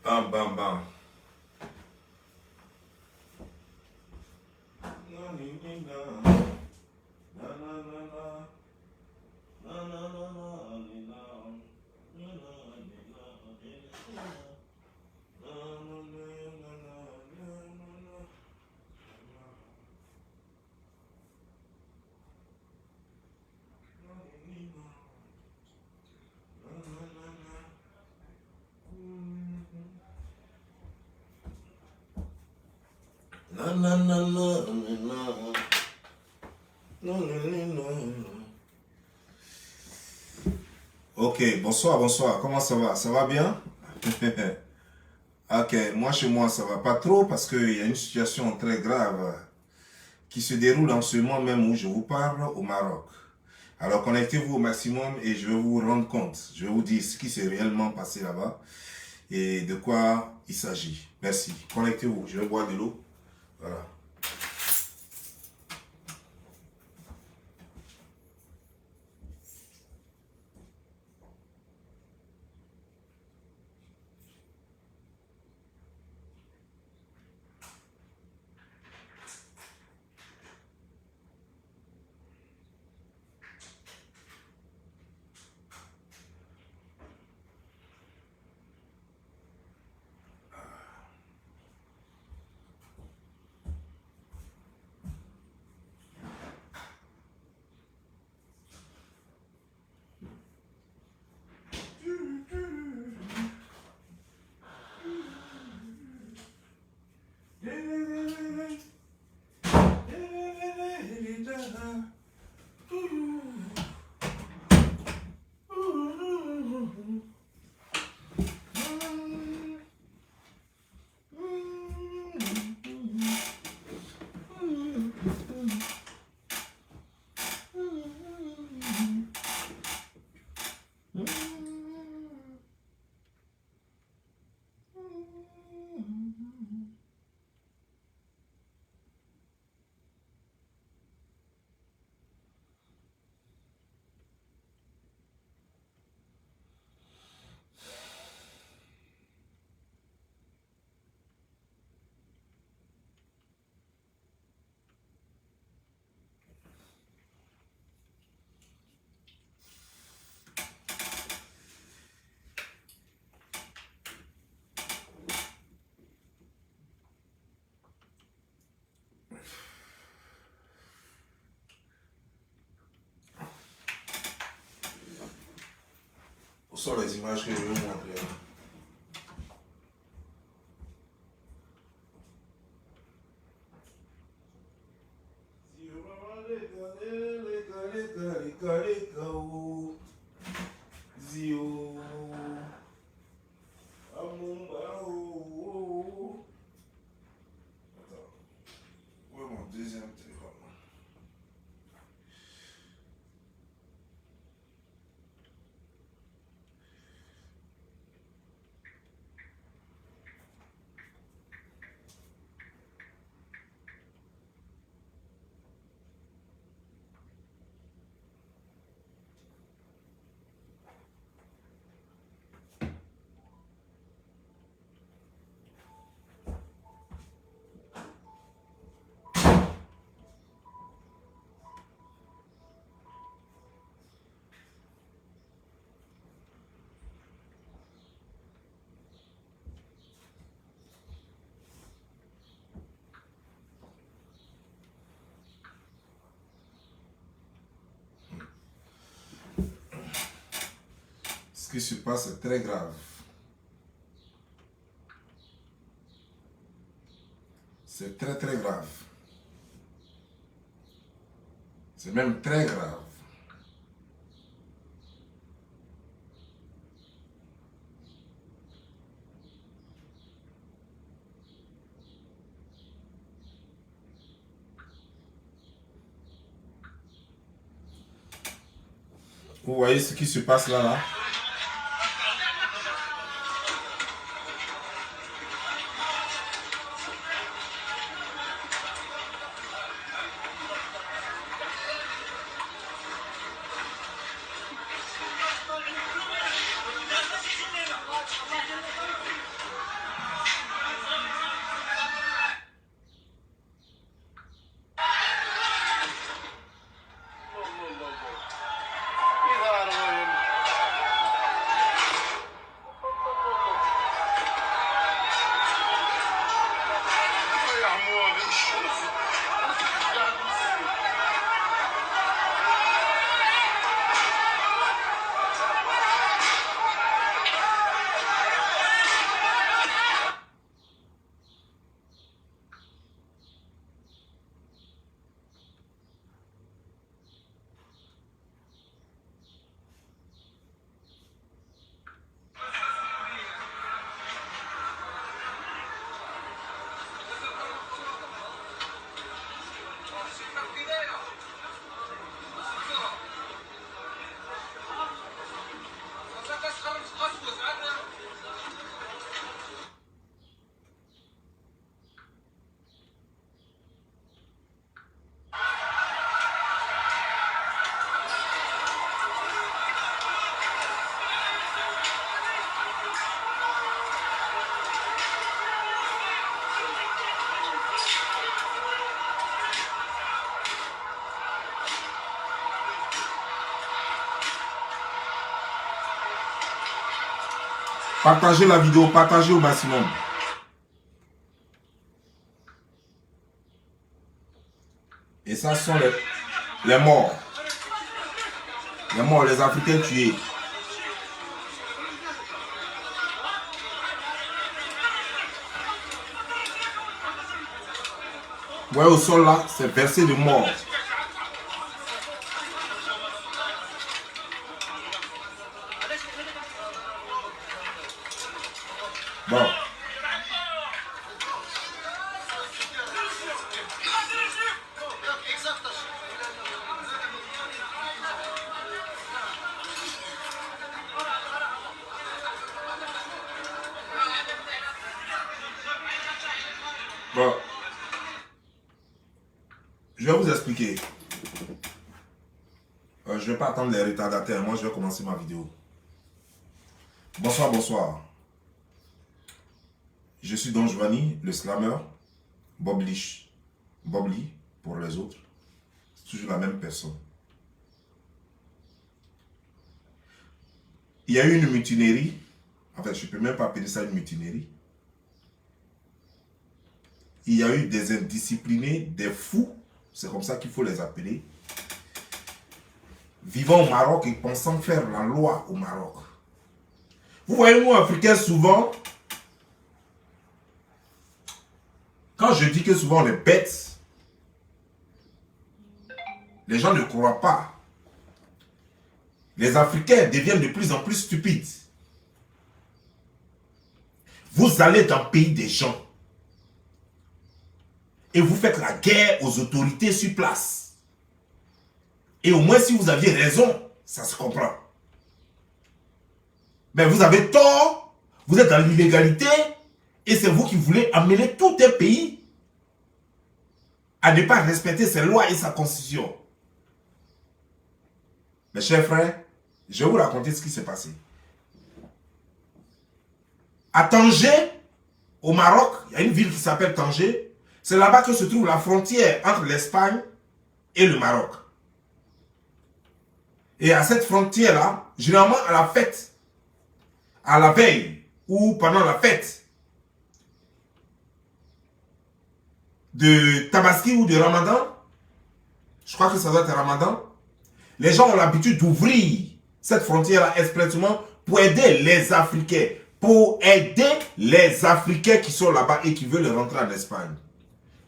Bam, bam, bam. Ok, bonsoir, bonsoir. Comment ça va? Ça va bien? Ok, moi chez moi ça va pas trop parce qu'il y a une situation très grave qui se déroule en ce moment même où je vous parle au Maroc. Alors connectez-vous au maximum et je vais vous rendre compte. Je vais vous dire ce qui s'est réellement passé là-bas et de quoi il s'agit. Merci. Connectez-vous. Je vais boire de l'eau. Voilà. Où sont les images que je vais vous montrer? Zio. Amumba. Attends. Où est mon deuxième téléphone? Ce qui se passe est très grave. C'est très très grave. C'est même très grave. Vous voyez ce qui se passe là? Partagez la vidéo, partagez au maximum. Et ça sont les morts. Les morts, les Africains tués. Vous voyez au sol là, c'est versé de morts. Bon. Bon. Je vais vous expliquer. Je ne vais pas attendre les retardataires. Moi, je vais commencer ma vidéo. Bonsoir, bonsoir. Je suis Don Giovanni, le slammer. Bob Lee, pour les autres. C'est toujours la même personne. Il y a eu une mutinerie. En fait, je ne peux même pas appeler ça une mutinerie. Il y a eu des indisciplinés, des fous. C'est comme ça qu'il faut les appeler. Vivant au Maroc et pensant faire la loi au Maroc. Vous voyez, nous, Africains, souvent, quand je dis que souvent on est bêtes, les gens ne croient pas. Les Africains deviennent de plus en plus stupides. Vous allez dans le pays des gens et vous faites la guerre aux autorités sur place. Et au moins, si vous aviez raison, ça se comprend. Mais vous avez tort, vous êtes dans l'illégalité, et c'est vous qui voulez amener tout un pays à ne pas respecter ses lois et sa constitution. Mes chers frères, je vais vous raconter ce qui s'est passé. À Tanger, au Maroc, il y a une ville qui s'appelle Tanger. C'est là-bas que se trouve la frontière entre l'Espagne et le Maroc. Et à cette frontière-là, généralement à la fête, à la veille ou pendant la fête de Tabaski ou de Ramadan, je crois que ça doit être Ramadan, les gens ont l'habitude d'ouvrir cette frontière-là expressément pour aider les Africains. Pour aider les Africains qui sont là-bas et qui veulent rentrer en Espagne.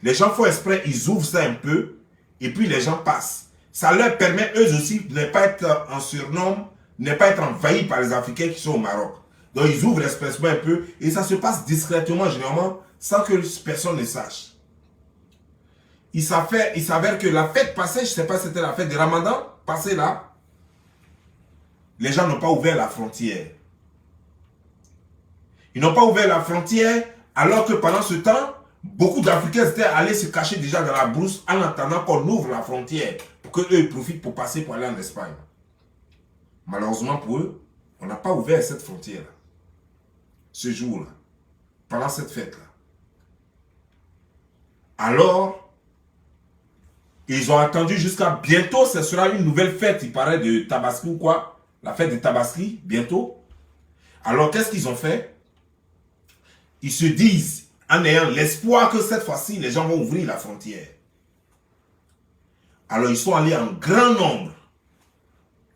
Les gens font exprès, ils ouvrent ça un peu et puis les gens passent. Ça leur permet eux aussi de ne pas être en surnombre, de ne pas être envahis par les Africains qui sont au Maroc. Donc ils ouvrent expressément un peu et ça se passe discrètement, généralement, sans que personne ne sache. Il s'avère que la fête passée, je ne sais pas si c'était la fête de Ramadan, passée là, les gens n'ont pas ouvert la frontière. Ils n'ont pas ouvert la frontière alors que pendant ce temps, beaucoup d'Africains étaient allés se cacher déjà dans la brousse en attendant qu'on ouvre la frontière pour qu'eux ils profitent pour passer pour aller en Espagne. Malheureusement pour eux, on n'a pas ouvert cette frontière-là. Ce jour-là, pendant cette fête-là. Alors, ils ont attendu jusqu'à bientôt, ce sera une nouvelle fête, il paraît, de Tabaski ou quoi. La fête de Tabaski, bientôt. Alors, qu'est-ce qu'ils ont fait? Ils se disent, en ayant l'espoir que cette fois-ci, les gens vont ouvrir la frontière. Alors, ils sont allés en grand nombre.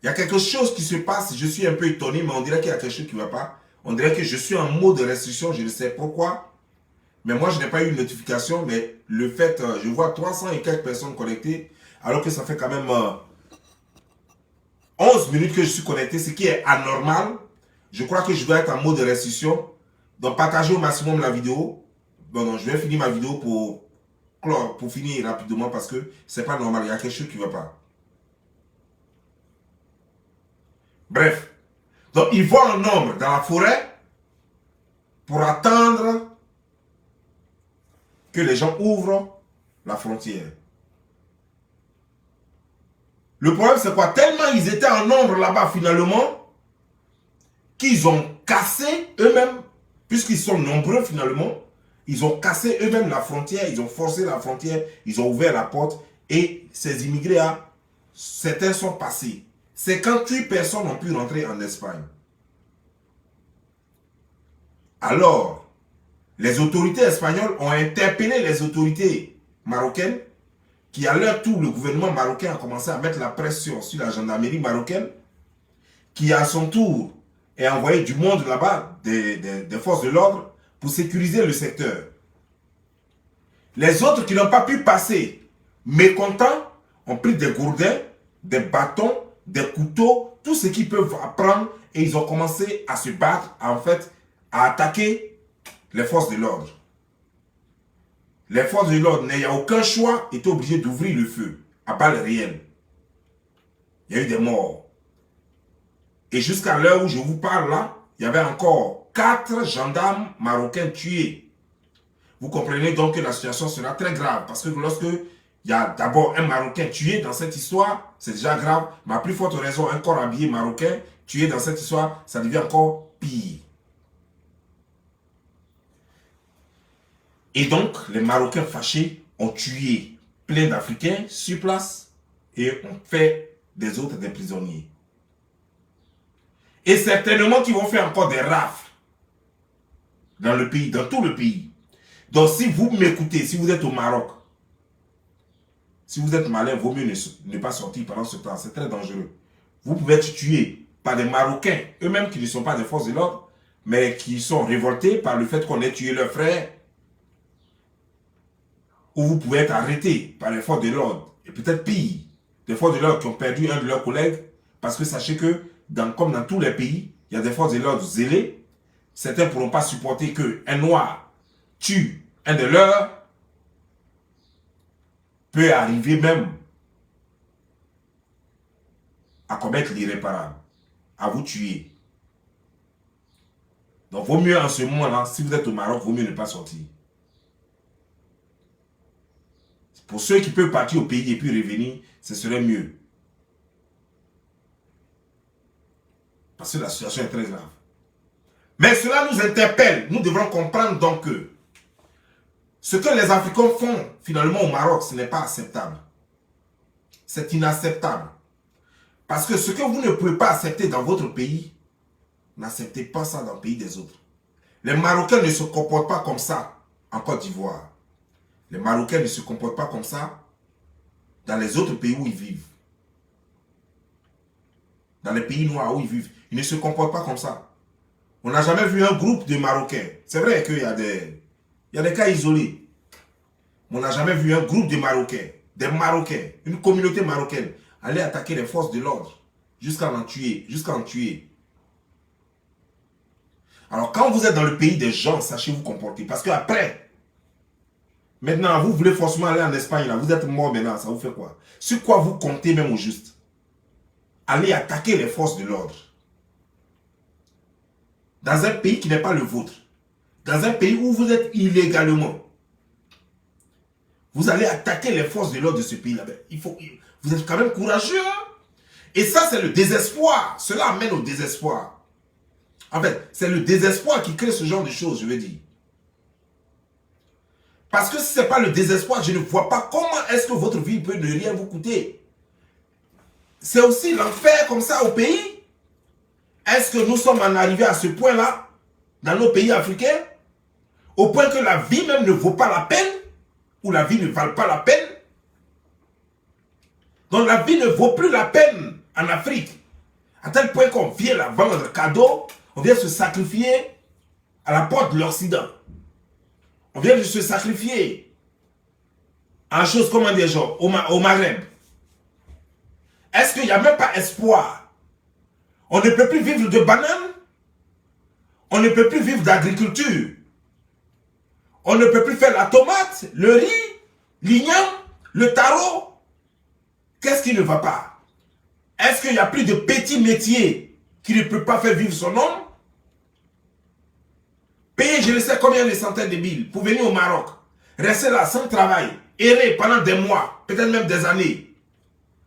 Il y a quelque chose qui se passe, je suis un peu étonné, mais on dirait qu'il y a quelque chose qui ne va pas. On dirait que je suis en mode de restriction, je ne sais pourquoi. Mais moi, je n'ai pas eu une notification, mais le fait, je vois 300 et quelques personnes connectées, alors que ça fait quand même 11 minutes que je suis connecté, ce qui est anormal. Je crois que je dois être en mode de restriction. Donc, partagez au maximum la vidéo. Bon, non, je vais finir ma vidéo pour finir rapidement parce que c'est pas normal. Il y a quelque chose qui ne va pas. Bref. Donc, ils vont en nombre dans la forêt pour attendre que les gens ouvrent la frontière. Le problème, c'est quoi? Tellement ils étaient en nombre là-bas, finalement, qu'ils ont cassé eux-mêmes, puisqu'ils sont nombreux, finalement, ils ont cassé eux-mêmes la frontière, ils ont forcé la frontière, ils ont ouvert la porte, et ces immigrés, certains sont passés. 58 personnes ont pu rentrer en Espagne. Alors, les autorités espagnoles ont interpellé les autorités marocaines qui, à leur tour, le gouvernement marocain a commencé à mettre la pression sur la gendarmerie marocaine qui, à son tour, a envoyé du monde là-bas, des forces de l'ordre, pour sécuriser le secteur. Les autres qui n'ont pas pu passer, mécontents, ont pris des gourdins, des bâtons, des couteaux, tout ce qu'ils peuvent apprendre, et ils ont commencé à se battre, en fait, à attaquer les forces de l'ordre. Les forces de l'ordre, n'ayant aucun choix, étaient obligées d'ouvrir le feu à balles réelles. Il y a eu des morts. Et jusqu'à l'heure où je vous parle là, il y avait encore 4 gendarmes marocains tués. Vous comprenez donc que la situation sera très grave. Parce que lorsque il y a d'abord un Marocain tué dans cette histoire, c'est déjà grave. Mais à plus forte raison, un corps habillé marocain tué dans cette histoire, ça devient encore pire. Et donc, les Marocains fâchés ont tué plein d'Africains sur place et ont fait des autres des prisonniers. Et certainement qu'ils vont faire encore des rafles dans le pays, dans tout le pays. Donc si vous m'écoutez, si vous êtes au Maroc, si vous êtes malin, vaut mieux ne pas sortir pendant ce temps. C'est très dangereux. Vous pouvez être tué par des Marocains, eux-mêmes qui ne sont pas des forces de l'ordre, mais qui sont révoltés par le fait qu'on ait tué leurs frères. Ou vous pouvez être arrêté par les forces de l'ordre. Et peut-être pire, des forces de l'ordre qui ont perdu un de leurs collègues. Parce que sachez que, comme dans tous les pays, il y a des forces de l'ordre zélées. Certains ne pourront pas supporter qu'un noir tue un de leurs. Peut arriver même à commettre l'irréparable, à vous tuer. Donc, vaut mieux en ce moment-là, si vous êtes au Maroc, vaut mieux ne pas sortir. Pour ceux qui peuvent partir au pays et puis revenir, ce serait mieux. Parce que la situation est très grave. Mais cela nous interpelle. Nous devrons comprendre donc que ce que les Africains font finalement au Maroc, ce n'est pas acceptable. C'est inacceptable. Parce que ce que vous ne pouvez pas accepter dans votre pays, n'acceptez pas ça dans le pays des autres. Les Marocains ne se comportent pas comme ça en Côte d'Ivoire. Les Marocains ne se comportent pas comme ça dans les autres pays où ils vivent. Dans les pays noirs où ils vivent, ils ne se comportent pas comme ça. On n'a jamais vu un groupe de Marocains. C'est vrai qu'il y a des cas isolés. Mais on n'a jamais vu un groupe de Marocains, une communauté marocaine, aller attaquer les forces de l'ordre jusqu'à en tuer, Alors quand vous êtes dans le pays des gens, sachez vous comporter. Parce qu'après, maintenant, vous voulez forcément aller en Espagne, là, vous êtes mort maintenant, ça vous fait quoi? Sur quoi vous comptez même au juste? Aller attaquer les forces de l'ordre. Dans un pays qui n'est pas le vôtre. Dans un pays où vous êtes illégalement. Vous allez attaquer les forces de l'ordre de ce pays-là. Vous êtes quand même courageux. Hein? Et ça, c'est le désespoir. Cela amène au désespoir. En fait, c'est le désespoir qui crée ce genre de choses, je veux dire. Parce que si ce n'est pas le désespoir, je ne vois pas comment est-ce que votre vie peut ne rien vous coûter. C'est aussi l'enfer comme ça au pays. Est-ce que nous sommes en arrivé à ce point-là, dans nos pays africains, au point que la vie même ne vaut pas la peine, ou la vie ne vale pas la peine? Donc la vie ne vaut plus la peine en Afrique, à tel point qu'on vient la vendre cadeau, on vient se sacrifier à la porte de l'Occident. On vient de se sacrifier en choses, comment dire, genre, au Maghreb. Est-ce qu'il n'y a même pas espoir? On ne peut plus vivre de bananes. On ne peut plus vivre d'agriculture. On ne peut plus faire la tomate, le riz, l'igname, le taro. Qu'est-ce qui ne va pas? Est-ce qu'il n'y a plus de petits métiers qui ne peuvent pas faire vivre son homme? Payer je ne sais combien de centaines de mille pour venir au Maroc. Rester là sans travail. Errer pendant des mois, peut-être même des années.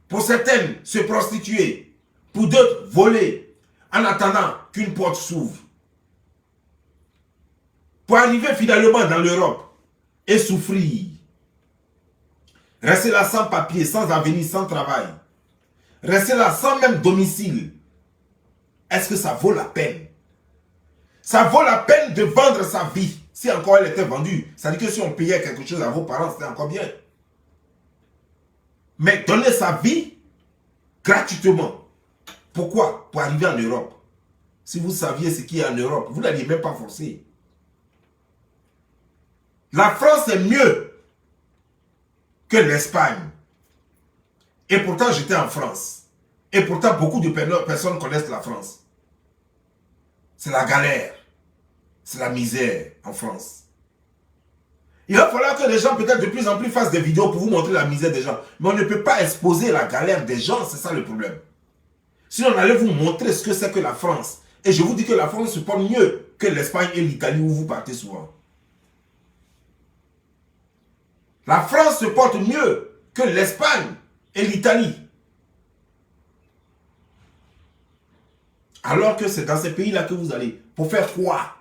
Pour certaines, se prostituer. Pour d'autres, voler. En attendant qu'une porte s'ouvre. Pour arriver finalement dans l'Europe et souffrir. Rester là sans papier, sans avenir, sans travail. Rester là sans même domicile. Est-ce que ça vaut la peine? Ça vaut la peine de vendre sa vie. Si encore elle était vendue. Ça veut dire que si on payait quelque chose à vos parents, c'était encore bien. Mais donner sa vie gratuitement. Pourquoi? Pour arriver en Europe. Si vous saviez ce qu'il y a en Europe, vous n'alliez même pas forcer. La France est mieux que l'Espagne. Et pourtant, j'étais en France. Et pourtant, beaucoup de personnes connaissent la France. C'est la galère. C'est la misère en France. Il va falloir que les gens, peut-être de plus en plus, fassent des vidéos pour vous montrer la misère des gens. Mais on ne peut pas exposer la galère des gens, c'est ça le problème. Sinon, on allait vous montrer ce que c'est que la France. Et je vous dis que la France se porte mieux que l'Espagne et l'Italie où vous partez souvent. La France se porte mieux que l'Espagne et l'Italie. Alors que c'est dans ces pays-là que vous allez. Pour faire quoi?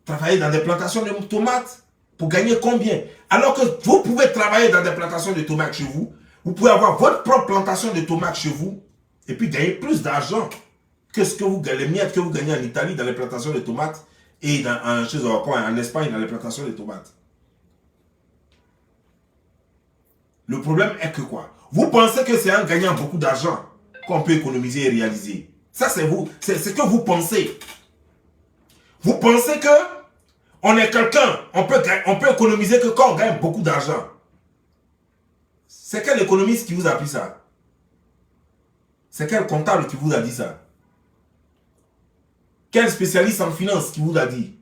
Travailler dans des plantations de tomates. Pour gagner combien? Alors que vous pouvez travailler dans des plantations de tomates chez vous. Vous pouvez avoir votre propre plantation de tomates chez vous. Et puis gagner plus d'argent que ce que vous gagnez, les miettes que vous gagnez en Italie dans les plantations de tomates. Et en Espagne dans les plantations de tomates. Le problème est que quoi? Vous pensez que c'est en gagnant beaucoup d'argent qu'on peut économiser et réaliser. Ça, c'est vous. C'est ce que vous pensez. Vous pensez que on est quelqu'un, on peut économiser que quand on gagne beaucoup d'argent. C'est quel économiste qui vous a appris ça? C'est quel comptable qui vous a dit ça? Quel spécialiste en finance qui vous a dit?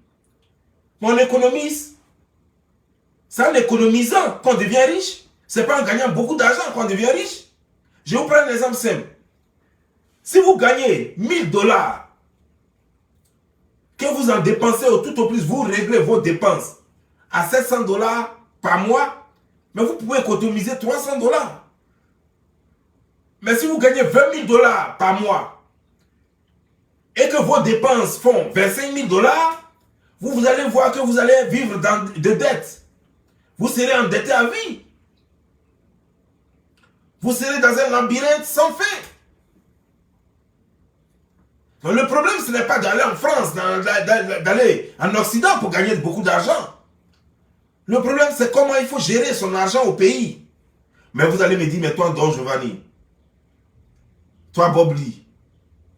On économise. C'est en économisant qu'on devient riche. C'est pas en gagnant beaucoup d'argent qu'on devient riche. Je vais vous prendre un exemple simple. Si vous gagnez 1000 $, que vous en dépensez tout au plus, vous réglez vos dépenses à 700 $ par mois, mais vous pouvez économiser 300 $. Mais si vous gagnez 20 000 $ par mois et que vos dépenses font 25 000 $, vous allez voir que vous allez vivre de dettes. Vous serez endetté à vie. Vous serez dans un labyrinthe sans fin. Donc le problème, ce n'est pas d'aller en France, d'aller en Occident pour gagner beaucoup d'argent. Le problème, c'est comment il faut gérer son argent au pays. Mais vous allez me dire, mais toi, Don Giovanni, toi, Bob Lee,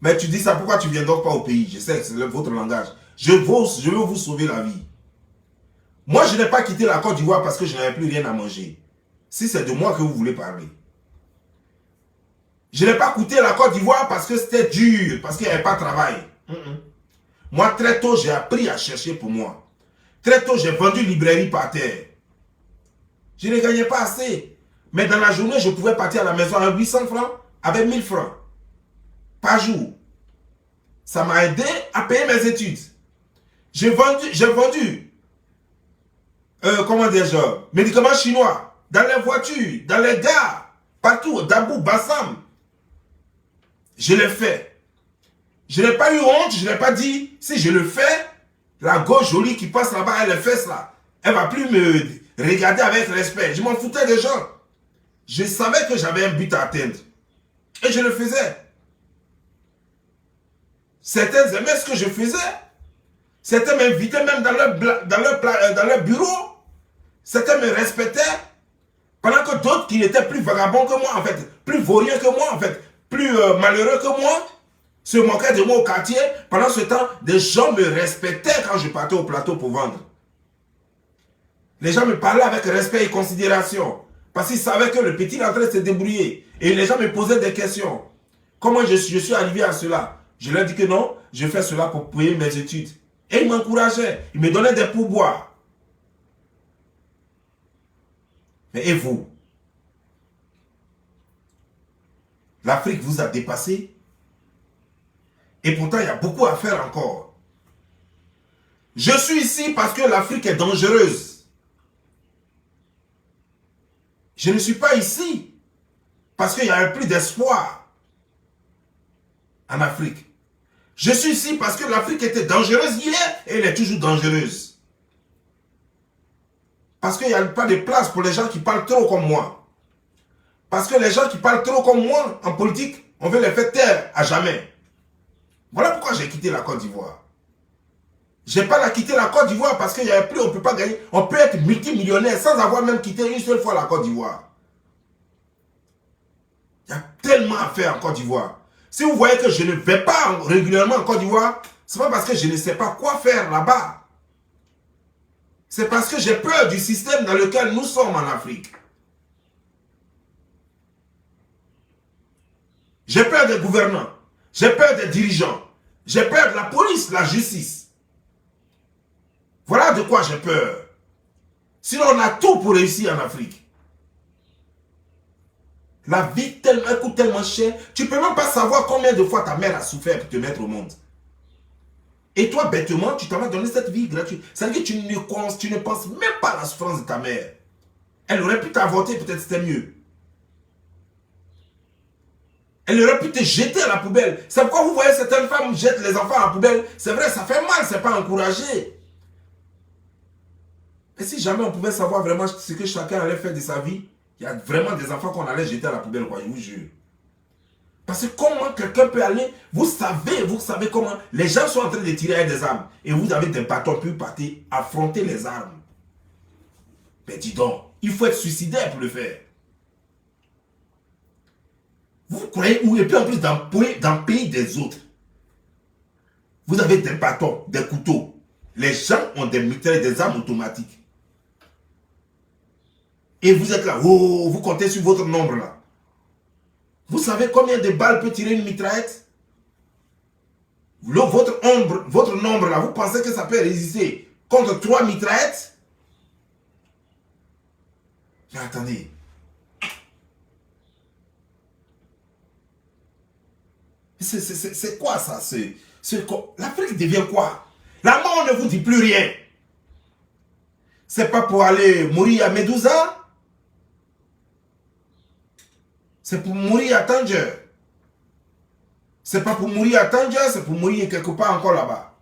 mais tu dis ça, pourquoi tu ne viens donc pas au pays? Je sais que c'est votre langage. Je veux vous sauver la vie. Moi, je n'ai pas quitté la Côte d'Ivoire parce que je n'avais plus rien à manger. Si c'est de moi que vous voulez parler. Je n'ai pas quitté la Côte d'Ivoire parce que c'était dur, parce qu'il n'y avait pas de travail. Moi, très tôt, j'ai appris à chercher pour moi. Très tôt, j'ai vendu librairie par terre. Je ne gagnais pas assez. Mais dans la journée, je pouvais partir à la maison à 800 francs avec 1000 francs par jour. Ça m'a aidé à payer mes études. J'ai vendu comment dire-je, médicaments chinois dans les voitures, dans les gares, partout, Dabou, Bassam. Je l'ai fait. Je n'ai pas eu honte, je n'ai pas dit, si je le fais, la gauche jolie qui passe là-bas, elle les fesses là, elle ne va plus me regarder avec respect. Je m'en foutais des gens. Je savais que j'avais un but à atteindre. Et je le faisais. Certains aimaient ce que je faisais. Certains m'invitaient même dans leur bureau. Certains me respectaient. Pendant que d'autres qui étaient plus vagabonds que moi, en fait, plus vauriens que moi, en fait, plus malheureux que moi, se moquaient de moi au quartier. Pendant ce temps, des gens me respectaient quand je partais au plateau pour vendre. Les gens me parlaient avec respect et considération. Parce qu'ils savaient que le petit rentrait se débrouiller. Et les gens me posaient des questions. Comment je suis arrivé à cela? Je leur dis que non, je fais cela pour payer mes études. Et ils m'encourageaient. Ils me donnaient des pourboires. Mais et vous? L'Afrique vous a dépassé. Et pourtant, il y a beaucoup à faire encore. Je suis ici parce que l'Afrique est dangereuse. Je ne suis pas ici parce qu'il y a plus d'espoir en Afrique. Je suis ici parce que l'Afrique était dangereuse hier et elle est toujours dangereuse. Parce qu'il n'y a pas de place pour les gens qui parlent trop comme moi. Parce que les gens qui parlent trop comme moi en politique, on veut les faire taire à jamais. Voilà pourquoi j'ai quitté la Côte d'Ivoire. J'ai pas quitté la Côte d'Ivoire parce qu'il n'y avait plus, on ne peut pas gagner. On peut être multimillionnaire sans avoir même quitté une seule fois la Côte d'Ivoire. Il y a tellement à faire en Côte d'Ivoire. Si vous voyez que je ne vais pas régulièrement en Côte d'Ivoire, ce n'est pas parce que je ne sais pas quoi faire là-bas. C'est parce que j'ai peur du système dans lequel nous sommes en Afrique. J'ai peur des gouvernants. J'ai peur des dirigeants. J'ai peur de la police, de la justice. Voilà de quoi j'ai peur. Sinon, on a tout pour réussir en Afrique. La vie elle coûte tellement cher, tu ne peux même pas savoir combien de fois ta mère a souffert pour te mettre au monde. Et toi, bêtement, tu t'en vas donner cette vie gratuite. C'est-à-dire que tu ne penses même pas à la souffrance de ta mère. Elle aurait pu t'avorter, peut-être c'était mieux. Elle aurait pu te jeter à la poubelle. C'est pourquoi vous voyez certaines femmes jettent les enfants à la poubelle. C'est vrai, ça fait mal, c'est pas encouragé. Et si jamais on pouvait savoir vraiment ce que chacun allait faire de sa vie, il y a vraiment des enfants qu'on allait jeter à la poubelle, quoi, je vous jure. Parce que comment quelqu'un peut aller, vous savez comment, les gens sont en train de tirer avec des armes, et vous avez des bâtons, puis vous partez affronter les armes. Mais dis donc, il faut être suicidaire pour le faire. Vous croyez où? Et puis en plus, dans le pays des autres, vous avez des bâtons, des couteaux. Les gens ont des mitraillettes, des armes automatiques. Et vous êtes là, oh, vous comptez sur votre nombre là. Vous savez combien de balles peut tirer une mitraillette? Votre nombre là, vous pensez que ça peut résister contre 3 mitraillettes? Mais attendez. C'est quoi ça? L'Afrique devient quoi? La mort ne vous dit plus rien. C'est pas pour aller mourir à Médouza. C'est pour mourir à Tanger. C'est pas pour mourir à Tanger, c'est pour mourir quelque part encore là-bas.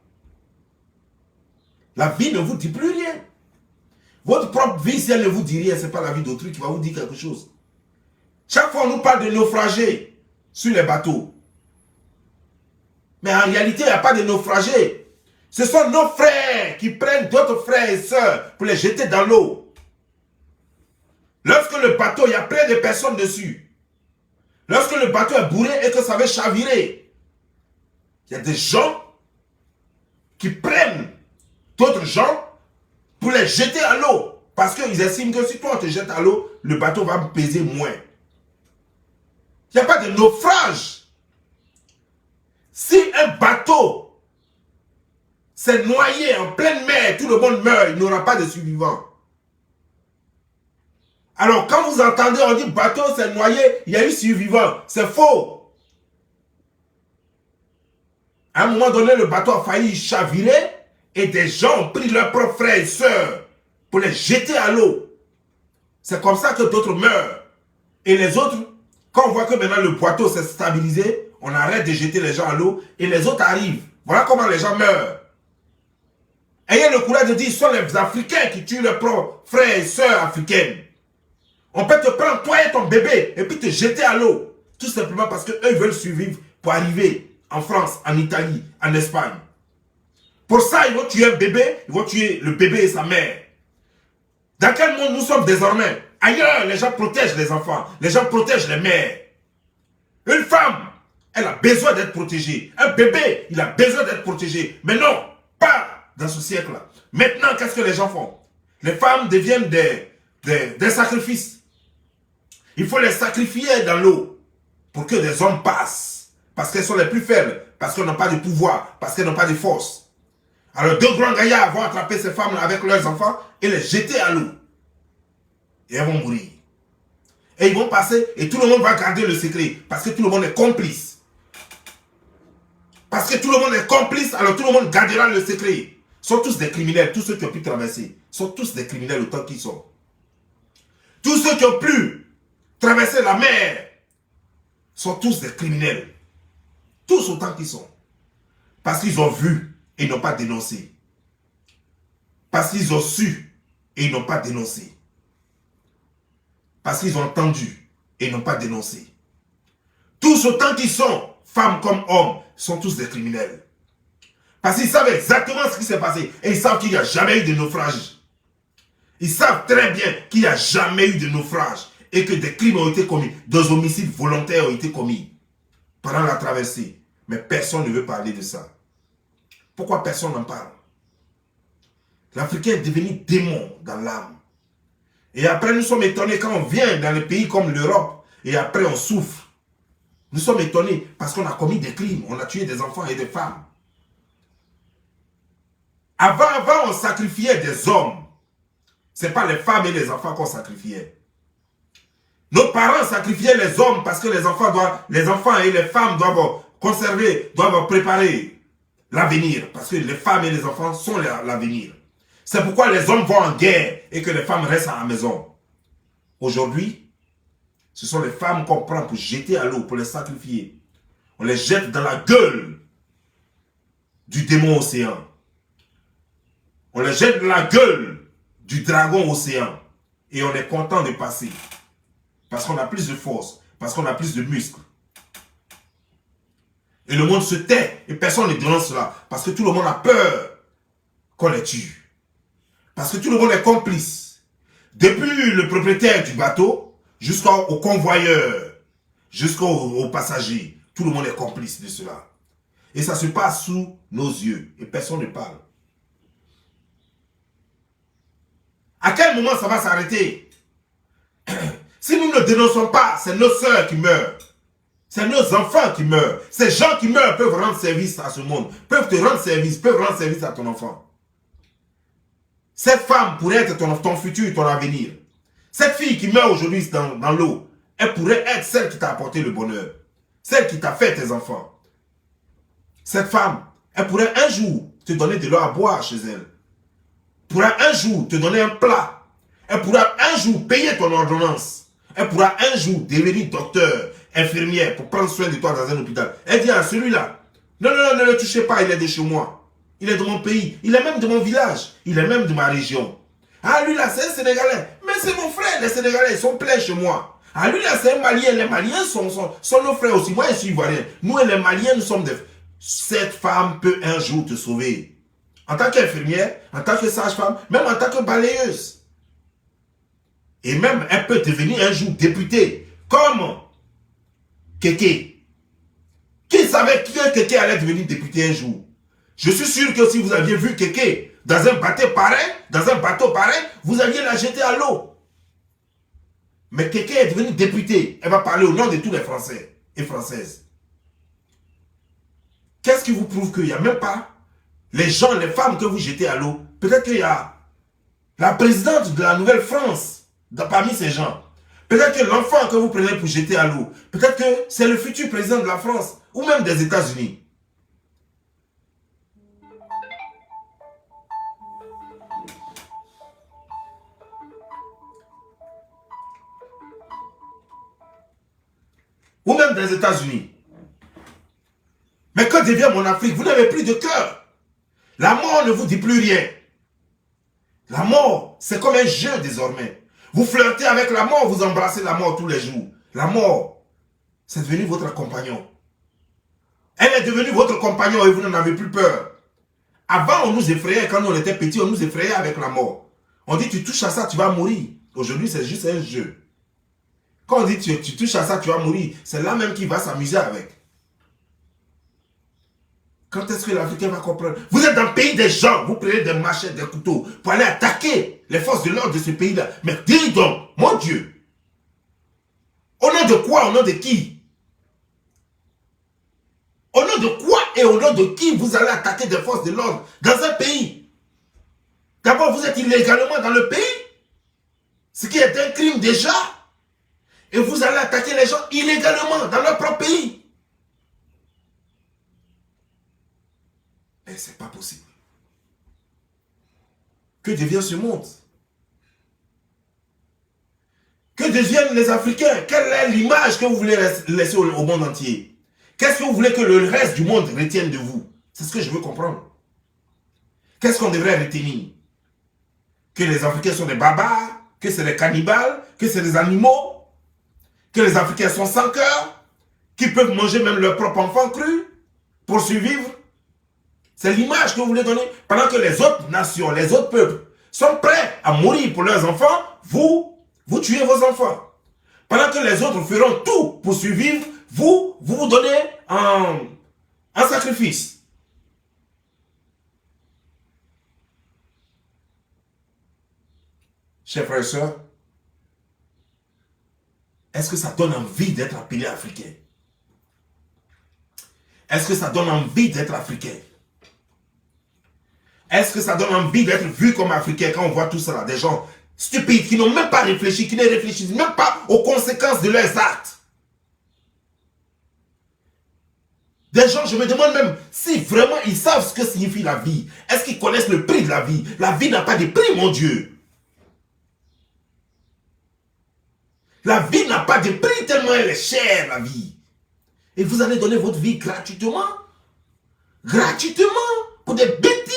La vie ne vous dit plus rien. Votre propre vie, si elle ne vous dit rien, ce n'est pas la vie d'autrui qui va vous dire quelque chose. Chaque fois, on nous parle de naufragés sur les bateaux. Mais en réalité, il n'y a pas de naufragés. Ce sont nos frères qui prennent d'autres frères et sœurs pour les jeter dans l'eau. Lorsque le bateau, il y a plein de personnes dessus. Lorsque le bateau est bourré et que ça va chavirer, il y a des gens qui prennent d'autres gens pour les jeter à l'eau. Parce qu'ils estiment que si toi on te jette à l'eau, le bateau va peser moins. Il n'y a pas de naufrage. Si un bateau s'est noyé en pleine mer, tout le monde meurt, il n'y aura pas de survivants. Alors quand vous entendez, on dit bateau s'est noyé, il y a eu survivants. C'est faux. À un moment donné, le bateau a failli chavirer et des gens ont pris leurs propres frères et sœurs pour les jeter à l'eau. C'est comme ça que d'autres meurent. Et les autres, quand on voit que maintenant le bateau s'est stabilisé, on arrête de jeter les gens à l'eau et les autres arrivent. Voilà comment les gens meurent. Ayez le courage de dire, ce sont les Africains qui tuent leurs propres frères et sœurs africaines. On peut te prendre, toi et ton bébé, et puis te jeter à l'eau. Tout simplement parce qu'eux veulent survivre pour arriver en France, en Italie, en Espagne. Pour ça, ils vont tuer un bébé, ils vont tuer le bébé et sa mère. Dans quel monde nous sommes désormais? Ailleurs, les gens protègent les enfants, les gens protègent les mères. Une femme, elle a besoin d'être protégée. Un bébé, il a besoin d'être protégé. Mais non, pas dans ce siècle-là. Maintenant, qu'est-ce que les gens font? Les femmes deviennent des sacrifices. Il faut les sacrifier dans l'eau pour que des hommes passent. Parce qu'elles sont les plus faibles, parce qu'elles n'ont pas de pouvoir, parce qu'elles n'ont pas de force. Alors deux grands gaillards vont attraper ces femmes avec leurs enfants et les jeter à l'eau. Et elles vont mourir. Et ils vont passer et tout le monde va garder le secret parce que tout le monde est complice. Parce que tout le monde est complice, alors tout le monde gardera le secret. Ils sont tous des criminels, tous ceux qui ont pu traverser. Sont tous des criminels autant qu'ils sont. Tous ceux qui ont pu traverser la mer sont tous des criminels. Tous autant qu'ils sont. Parce qu'ils ont vu et ils n'ont pas dénoncé. Parce qu'ils ont su et ils n'ont pas dénoncé. Parce qu'ils ont entendu et ils n'ont pas dénoncé. Tous autant qu'ils sont, femmes comme hommes, sont tous des criminels. Parce qu'ils savent exactement ce qui s'est passé. Et ils savent qu'il n'y a jamais eu de naufrage. Ils savent très bien qu'il n'y a jamais eu de naufrage. Et que des crimes ont été commis. Des homicides volontaires ont été commis pendant la traversée. Mais personne ne veut parler de ça. Pourquoi personne n'en parle? L'Africain est devenu démon dans l'âme. Et après, nous sommes étonnés quand on vient dans les pays comme l'Europe. Et après, on souffre. Nous sommes étonnés parce qu'on a commis des crimes. On a tué des enfants et des femmes. Avant, on sacrifiait des hommes. Ce n'est pas les femmes et les enfants qu'on sacrifiait. Nos parents sacrifiaient les hommes parce que les enfants et les femmes doivent conserver, doivent préparer l'avenir. Parce que les femmes et les enfants sont l'avenir. C'est pourquoi les hommes vont en guerre et que les femmes restent à la maison. Aujourd'hui, ce sont les femmes qu'on prend pour jeter à l'eau, pour les sacrifier. On les jette dans la gueule du démon océan. On les jette dans la gueule du dragon océan. Et on est content de passer. Parce qu'on a plus de force. Parce qu'on a plus de muscles. Et le monde se tait. Et personne ne dénonce cela. Parce que tout le monde a peur qu'on les tue. Parce que tout le monde est complice. Depuis le propriétaire du bateau, jusqu'au convoyeur, jusqu'aux passagers. Tout le monde est complice de cela. Et ça se passe sous nos yeux. Et personne ne parle. À quel moment ça va s'arrêter? Si nous ne dénonçons pas, c'est nos sœurs qui meurent. C'est nos enfants qui meurent. Ces gens qui meurent peuvent rendre service à ce monde. Peuvent te rendre service, peuvent rendre service à ton enfant. Cette femme pourrait être ton futur, ton avenir. Cette fille qui meurt aujourd'hui dans l'eau, elle pourrait être celle qui t'a apporté le bonheur. Celle qui t'a fait tes enfants. Cette femme, elle pourrait un jour te donner de l'eau à boire chez elle. Elle pourra un jour te donner un plat. Elle pourra un jour payer ton ordonnance. Elle pourra un jour devenir docteur, infirmière pour prendre soin de toi dans un hôpital. Elle dit à celui-là, non, ne le touchez pas, il est de chez moi. Il est de mon pays, il est même de mon village, il est même de ma région. Ah, lui là, c'est un Sénégalais. Mais c'est mon frère, les Sénégalais, ils sont pleins chez moi. Ah, lui là, c'est un Malien. Les Maliens sont nos frères aussi. Moi, je suis Ivoirien. Nous, les Maliens, nous sommes des... Cette femme peut un jour te sauver. En tant qu'infirmière, en tant que sage-femme, même en tant que balayeuse. Et même, elle peut devenir un jour députée. Comme Kéké. Qui savait que Kéké allait devenir député un jour? Je suis sûr que si vous aviez vu Kéké dans un bateau pareil, vous alliez la jeter à l'eau. Mais Kéké est devenue députée. Elle va parler au nom de tous les Français et Françaises. Qu'est-ce qui vous prouve qu'il n'y a même pas les gens, les femmes que vous jetez à l'eau? Peut-être qu'il y a la présidente de la Nouvelle-France parmi ces gens. Peut-être que l'enfant que vous prenez pour jeter à l'eau, peut-être que c'est le futur président de la France ou même des États-Unis. Ou même des États-Unis. Mais que devient mon Afrique? Vous n'avez plus de cœur. La mort ne vous dit plus rien. La mort, c'est comme un jeu désormais. Vous flirtez avec la mort, vous embrassez la mort tous les jours. La mort, c'est devenu votre compagnon. Elle est devenue votre compagnon et vous n'en avez plus peur. Avant, on nous effrayait, quand on était petits, on nous effrayait avec la mort. On dit, tu touches à ça, tu vas mourir. Aujourd'hui, c'est juste un jeu. Quand on dit, tu touches à ça, tu vas mourir, c'est là même qu'il va s'amuser avec. Quand est-ce que l'Africain va comprendre? Vous êtes dans le pays des gens, vous prenez des machettes, des couteaux pour aller attaquer les forces de l'ordre de ce pays-là. Mais dis donc, mon Dieu, au nom de quoi, au nom de qui? Au nom de quoi et au nom de qui vous allez attaquer des forces de l'ordre dans un pays? D'abord, vous êtes illégalement dans le pays, ce qui est un crime déjà. Et vous allez attaquer les gens illégalement dans leur propre pays. Mais ce n'est pas possible. Que devient ce monde? Que deviennent les Africains? Quelle est l'image que vous voulez laisser au monde entier? Qu'est-ce que vous voulez que le reste du monde retienne de vous? C'est ce que je veux comprendre. Qu'est-ce qu'on devrait retenir? Que les Africains sont des barbares? Que c'est des cannibales? Que c'est des animaux? Que les Africains sont sans cœur? Qu'ils peuvent manger même leurs propres enfants crus pour survivre? C'est l'image que vous voulez donner. Pendant que les autres nations, les autres peuples sont prêts à mourir pour leurs enfants, vous tuez vos enfants. Pendant que les autres feront tout pour survivre, vous donnez un sacrifice. Chers frères et sœurs, est-ce que ça donne envie d'être appelé africain? Est-ce que ça donne envie d'être africain? Est-ce que ça donne envie d'être vu comme africain quand on voit tout cela? Des gens stupides qui n'ont même pas réfléchi, qui ne réfléchissent même pas aux conséquences de leurs actes. Des gens, je me demande même si vraiment ils savent ce que signifie la vie. Est-ce qu'ils connaissent le prix de la vie? La vie n'a pas de prix, mon Dieu. La vie n'a pas de prix tellement elle est chère, la vie. Et vous allez donner votre vie gratuitement? Gratuitement? Pour des bêtises?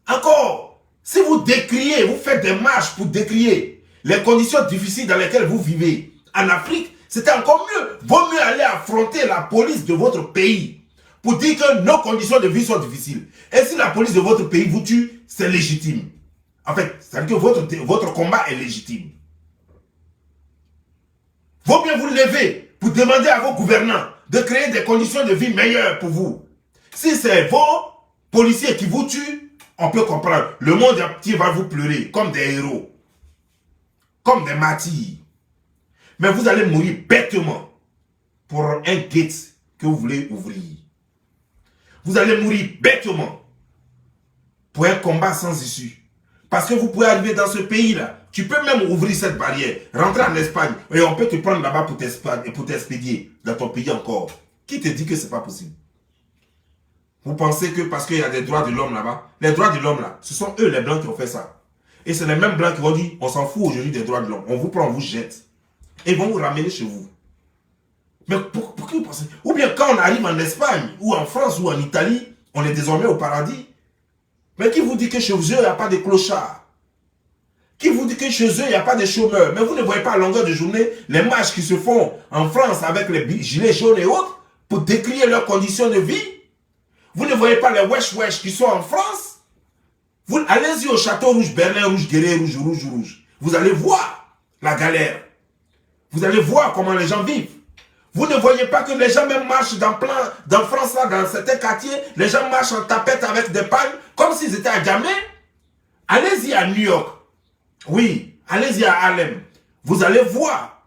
Encore, si vous décriez, vous faites des marches pour décrier les conditions difficiles dans lesquelles vous vivez en Afrique, c'était encore mieux. Vaut mieux aller affronter la police de votre pays pour dire que nos conditions de vie sont difficiles. Et si la police de votre pays vous tue, c'est légitime. En fait, c'est-à-dire que votre combat est légitime. Vaut mieux vous lever pour demander à vos gouvernants de créer des conditions de vie meilleures pour vous. Si c'est vos policiers qui vous tuent, on peut comprendre. Le monde entier va vous pleurer comme des héros, comme des martyrs. Mais vous allez mourir bêtement pour un gate que vous voulez ouvrir. Vous allez mourir bêtement pour un combat sans issue. Parce que vous pouvez arriver dans ce pays-là. Tu peux même ouvrir cette barrière, rentrer en Espagne et on peut te prendre là-bas pour t'expédier dans ton pays encore. Qui te dit que ce n'est pas possible? Vous pensez que parce qu'il y a des droits de l'homme là-bas, les droits de l'homme là, ce sont eux les blancs qui ont fait ça. Et c'est les mêmes blancs qui vont dire, on s'en fout aujourd'hui des droits de l'homme. On vous prend, on vous jette. Et ils vont vous ramener chez vous. Mais pour qui vous pensez? Ou bien quand on arrive en Espagne, ou en France, ou en Italie, on est désormais au paradis. Mais qui vous dit que chez eux, il n'y a pas de clochards? Qui vous dit que chez eux, il n'y a pas de chômeurs? Mais vous ne voyez pas à longueur de journée les marches qui se font en France avec les gilets jaunes et autres pour décrire leurs conditions de vie? Vous ne voyez pas les wesh-wesh qui sont en France? Allez-y au Château Rouge, Berlin Rouge, Guéret Rouge, Rouge, Rouge. Vous allez voir la galère. Vous allez voir comment les gens vivent. Vous ne voyez pas que les gens même marchent dans France, là, dans certains quartiers, les gens marchent en tapette avec des palmes, comme s'ils étaient à Djamé. Allez-y à New York. Oui, allez-y à Harlem. Vous allez voir.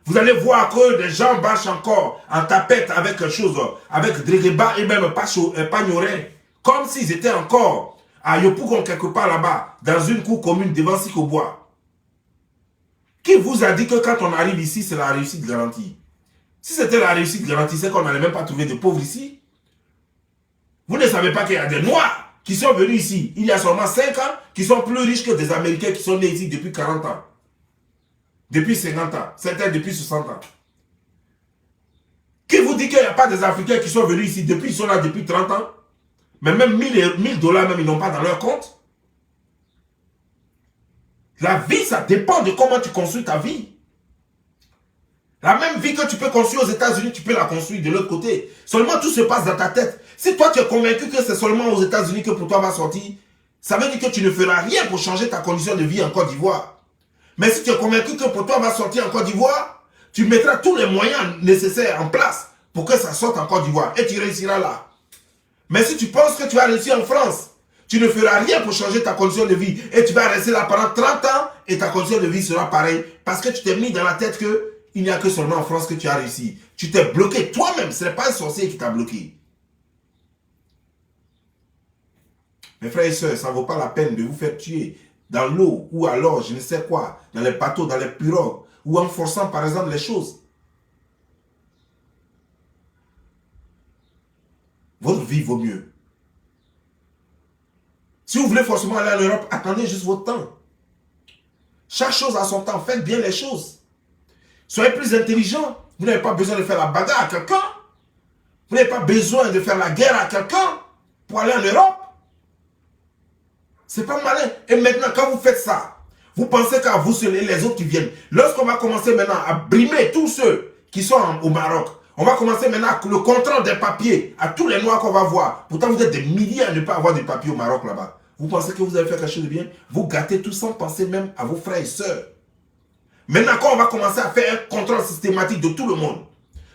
Vous allez voir que des gens marchent encore en tapette avec quelque chose, avec Drégeba et même Pagnoret, comme s'ils étaient encore à Yopougon quelque part là-bas, dans une cour commune devant Sikobois. Qui vous a dit que quand on arrive ici, c'est la réussite garantie? Si c'était la réussite garantie, c'est qu'on n'allait même pas trouver de pauvres ici. Vous ne savez pas qu'il y a des Noirs qui sont venus ici, il y a seulement 5 ans, qui sont plus riches que des Américains qui sont nés ici depuis 40 ans. Depuis 50 ans, certains depuis 60 ans. Qui vous dit qu'il n'y a pas des Africains qui sont venus ici depuis, ils sont là depuis 30 ans? Mais même 1000 dollars, même ils n'ont pas dans leur compte. La vie, ça dépend de comment tu construis ta vie. La même vie que tu peux construire aux États-Unis, tu peux la construire de l'autre côté. Seulement tout se passe dans ta tête. Si toi tu es convaincu que c'est seulement aux États-Unis que pour toi va sortir, ça veut dire que tu ne feras rien pour changer ta condition de vie en Côte d'Ivoire. Mais si tu es convaincu que pour toi va sortir en Côte d'Ivoire, tu mettras tous les moyens nécessaires en place pour que ça sorte en Côte d'Ivoire et tu réussiras là. Mais si tu penses que tu vas réussir en France, tu ne feras rien pour changer ta condition de vie et tu vas rester là pendant 30 ans et ta condition de vie sera pareille parce que tu t'es mis dans la tête que il n'y a que seulement en France que tu as réussi. Tu t'es bloqué toi-même, ce n'est pas un sorcier qui t'a bloqué. Mes frères et sœurs, ça ne vaut pas la peine de vous faire tuer dans l'eau ou alors je ne sais quoi, dans les bateaux, dans les pirogues ou en forçant par exemple les choses. Votre vie vaut mieux. Si vous voulez forcément aller en Europe, attendez juste votre temps. Chaque chose a son temps, faites bien les choses. Soyez plus intelligent. Vous n'avez pas besoin de faire la bagarre à quelqu'un. Vous n'avez pas besoin de faire la guerre à quelqu'un pour aller en Europe. C'est pas malin. Et maintenant, quand vous faites ça, vous pensez qu'à vous seuls et les autres qui viennent. Lorsqu'on va commencer maintenant à brimer tous ceux qui sont au Maroc, On va commencer maintenant avec le contrôle des papiers à tous les Noirs qu'on va voir. Pourtant, vous êtes des milliers à ne pas avoir de papiers au Maroc là-bas. Vous pensez que vous allez faire quelque chose de bien? Vous gâtez tout sans penser même à vos frères et sœurs. Maintenant, quand on va commencer à faire un contrôle systématique de tout le monde,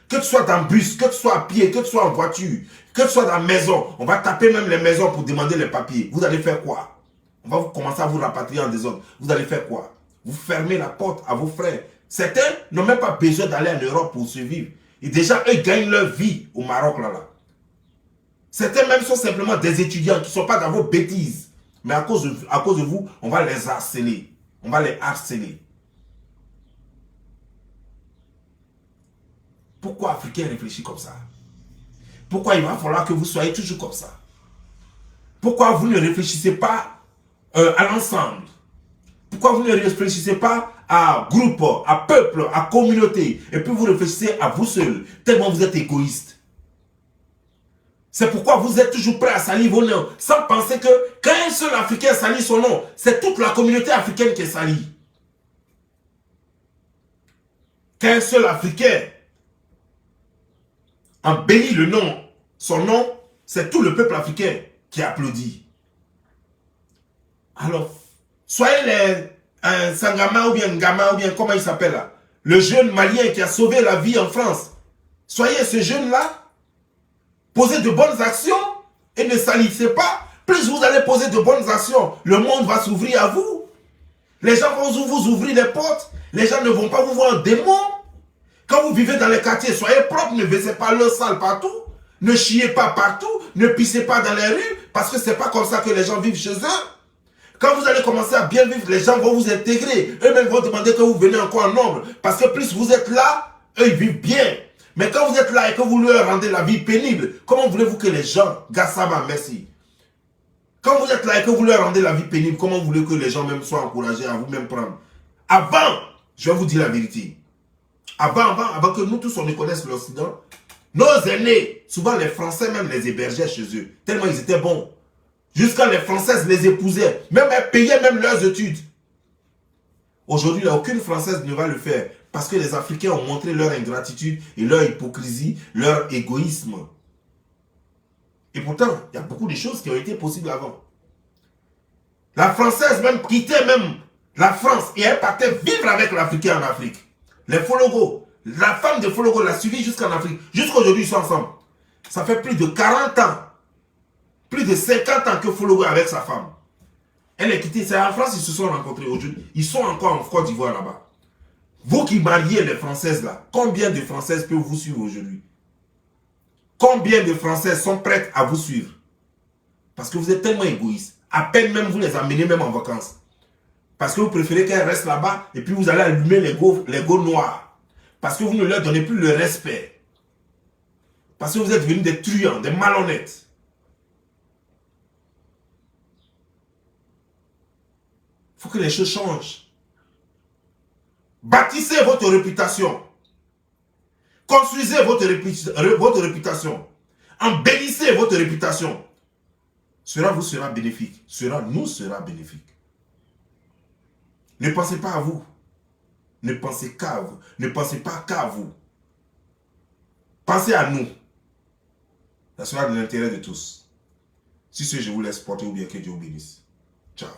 que tu sois dans le bus, que tu sois à pied, que tu sois en voiture, que tu sois dans la maison, on va taper même les maisons pour demander les papiers. Vous allez faire quoi? On va commencer à vous rapatrier en désordre. Vous allez faire quoi? Vous fermez la porte à vos frères. Certains n'ont même pas besoin d'aller en Europe pour survivre. Et déjà, eux gagnent leur vie au Maroc là-bas. Certains même sont simplement des étudiants qui ne sont pas dans vos bêtises. Mais à cause de vous, on va les harceler. On va les harceler. Pourquoi Africains réfléchissent comme ça? Pourquoi il va falloir que vous soyez toujours comme ça? Pourquoi vous ne réfléchissez pas à l'ensemble? Pourquoi vous ne réfléchissez pas à groupe, à peuple, à communauté? Et puis vous réfléchissez à vous seul, tellement vous êtes égoïste. C'est pourquoi vous êtes toujours prêt à salir vos noms, sans penser que quand un seul Africain salit son nom, c'est toute la communauté africaine qui est salie. Quand un seul Africain embellit le nom, son nom, c'est tout le peuple africain qui applaudit. Alors, soyez les Sangama ou bien Ngama ou bien comment il s'appelle là, le jeune malien qui a sauvé la vie en France. Soyez ce jeune-là, posez de bonnes actions et ne salissez pas. Plus vous allez poser de bonnes actions, le monde va s'ouvrir à vous. Les gens vont vous ouvrir les portes. Les gens ne vont pas vous voir en démon. Quand vous vivez dans les quartiers, soyez propres, ne baissez pas l'eau sale partout. Ne chiez pas partout, ne pissez pas dans les rues, parce que ce n'est pas comme ça que les gens vivent chez eux. Quand vous allez commencer à bien vivre, les gens vont vous intégrer. Eux-mêmes vont demander que vous venez encore en nombre. Parce que plus vous êtes là, eux ils vivent bien. Mais quand vous êtes là et que vous leur rendez la vie pénible, comment voulez-vous que les gens, Gassama, merci. Quand vous êtes là et que vous leur rendez la vie pénible, comment voulez-vous que les gens même soient encouragés à vous-même prendre? Avant, je vais vous dire la vérité. Avant que nous tous on ne connaisse l'Occident, nos aînés, souvent les Français même les hébergeaient chez eux, tellement ils étaient bons. Jusqu'à les Françaises les épousaient, même elles payaient même leurs études. Aujourd'hui, là, aucune Française ne va le faire, parce que les Africains ont montré leur ingratitude et leur hypocrisie, leur égoïsme. Et pourtant, il y a beaucoup de choses qui ont été possibles avant. La Française même quittait même la France et elle partait vivre avec l'Africain en Afrique. Les Fologo, la femme de Fologo l'a suivi jusqu'en Afrique. Jusqu'aujourd'hui, ils sont ensemble. Ça fait plus de 40 ans, plus de 50 ans que Fologo est avec sa femme. Elle est quittée, c'est en France ils se sont rencontrés aujourd'hui. Ils sont encore en Côte d'Ivoire là-bas. Vous qui mariez les Françaises là, combien de Françaises peuvent vous suivre aujourd'hui? Combien de Françaises sont prêtes à vous suivre? Parce que vous êtes tellement égoïste. À peine même vous les amenez même en vacances. Parce que vous préférez qu'elles restent là-bas et puis vous allez allumer les go noirs. Parce que vous ne leur donnez plus le respect. Parce que vous êtes devenus des truands, des malhonnêtes. Il faut que les choses changent. Bâtissez votre réputation. Construisez votre réputation. Embellissez votre réputation. Cela vous sera bénéfique. Cela nous sera bénéfique. Ne pensez pas à vous. Ne pensez qu'à vous. Ne pensez pas qu'à vous. Pensez à nous. Ça sera de l'intérêt de tous. Si ce, je vous laisse porter ou bien que Dieu vous bénisse. Ciao.